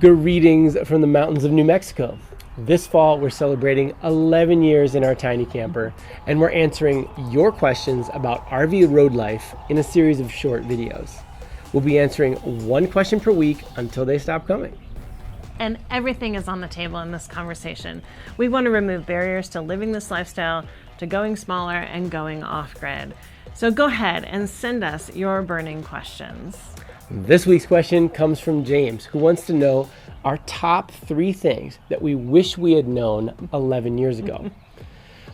Greetings from the mountains of New Mexico. This fall, we're celebrating 11 years in our tiny camper, and we're answering your questions about RV road life in a series of short videos. We'll be answering one question per week until they stop coming. And everything is on the table in this conversation. We want to remove barriers to living this lifestyle, to going smaller and going off-grid. So go ahead and send us your burning questions. This week's question comes from James, who wants to know our top 3 things that we wish we had known 11 years ago.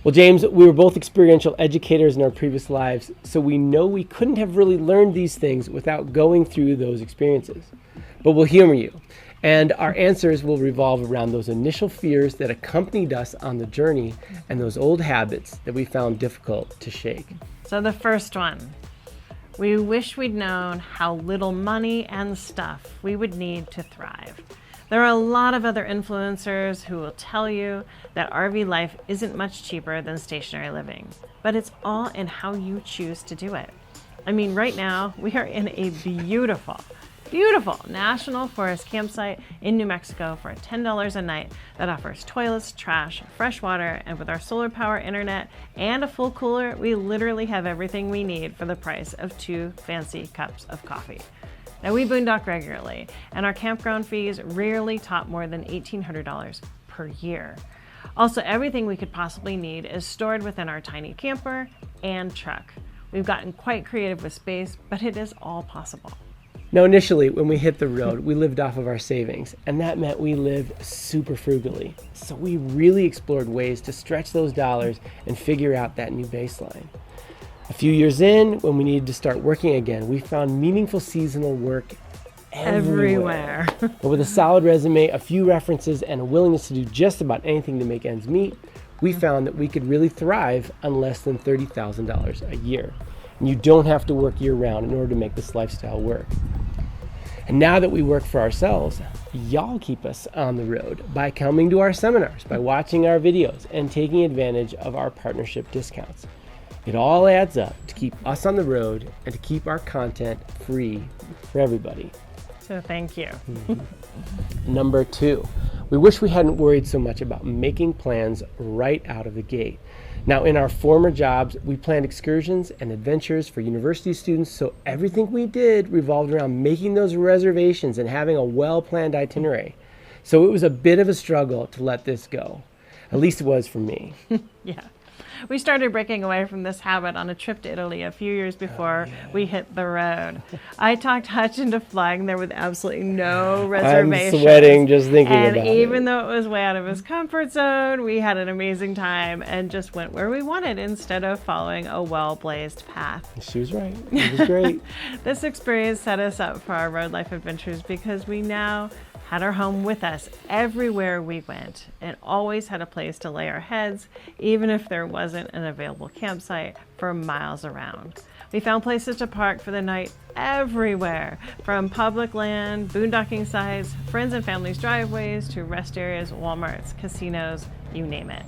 Well, James, we were both experiential educators in our previous lives, so we know we couldn't have really learned these things without going through those experiences. But we'll humor you, and our answers will revolve around those initial fears that accompanied us on the journey and those old habits that we found difficult to shake. So the first one. We wish we'd known how little money and stuff we would need to thrive. There are a lot of other influencers who will tell you that RV life isn't much cheaper than stationary living, but it's all in how you choose to do it. I mean, right now we are in a beautiful national forest campsite in New Mexico for $10 a night that offers toilets, trash, fresh water, and with our solar power internet and a full cooler, we literally have everything we need for the price of 2 fancy cups of coffee. Now, we boondock regularly, and our campground fees rarely top more than $1,800 per year. Also, everything we could possibly need is stored within our tiny camper and truck. We've gotten quite creative with space, but it is all possible. Now, initially, when we hit the road, we lived off of our savings, and that meant we lived super frugally. So we really explored ways to stretch those dollars and figure out that new baseline. A few years in, when we needed to start working again, we found meaningful seasonal work everywhere. But with a solid resume, a few references, and a willingness to do just about anything to make ends meet, we found that we could really thrive on less than $30,000 a year. And you don't have to work year-round in order to make this lifestyle work. And now that we work for ourselves, y'all keep us on the road by coming to our seminars, by watching our videos, and taking advantage of our partnership discounts. It all adds up to keep us on the road and to keep our content free for everybody. So thank you. Number 2, we wish we hadn't worried so much about making plans right out of the gate. Now, in our former jobs, we planned excursions and adventures for university students, so everything we did revolved around making those reservations and having a well-planned itinerary. So it was a bit of a struggle to let this go. At least it was for me. Yeah. We started breaking away from this habit on a trip to Italy a few years before we hit the road. I talked Hutch into flying there with absolutely no reservations. I'm sweating just thinking about it. And even though it was way out of his comfort zone, we had an amazing time and just went where we wanted instead of following a well-blazed path. She was right. It was great. This experience set us up for our road life adventures because we now had our home with us everywhere we went and always had a place to lay our heads, even if there wasn't an available campsite for miles around. We found places to park for the night everywhere, from public land, boondocking sites, friends and family's driveways, to rest areas, Walmarts, casinos, you name it.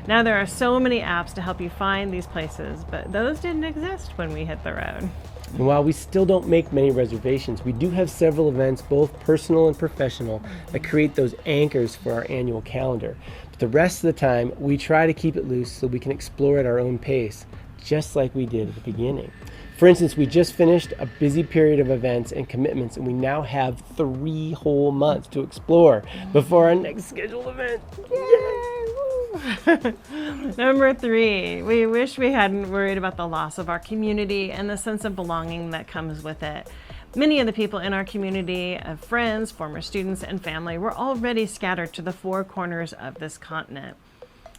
Now there are so many apps to help you find these places, but those didn't exist when we hit the road. And while we still don't make many reservations, we do have several events, both personal and professional, that create those anchors for our annual calendar. But the rest of the time, we try to keep it loose so we can explore at our own pace, just like we did at the beginning. For instance, we just finished a busy period of events and commitments, and we now have 3 whole months to explore before our next scheduled event. Yay! Number 3, we wish we hadn't worried about the loss of our community and the sense of belonging that comes with it. Many of the people in our community of friends, former students, and family were already scattered to the 4 corners of this continent.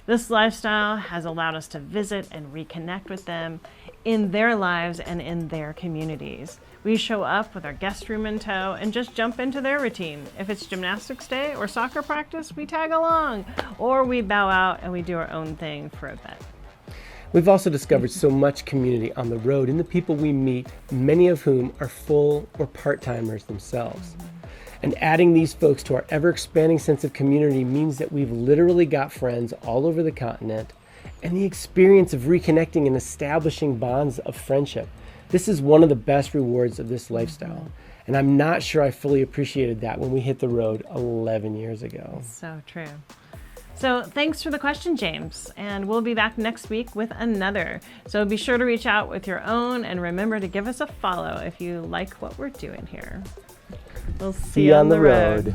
This lifestyle has allowed us to visit and reconnect with them in their lives and in their communities. We show up with our guest room in tow and just jump into their routine. If it's gymnastics day or soccer practice, we tag along, or we bow out and we do our own thing for a bit. We've also discovered so much community on the road in the people we meet, many of whom are full or part-timers themselves. And adding these folks to our ever-expanding sense of community means that we've literally got friends all over the continent, and the experience of reconnecting and establishing bonds of friendship. This is one of the best rewards of this lifestyle. And I'm not sure I fully appreciated that when we hit the road 11 years ago. So true. So thanks for the question, James. And we'll be back next week with another. So be sure to reach out with your own, and remember to give us a follow if you like what we're doing here. We'll see you on the road.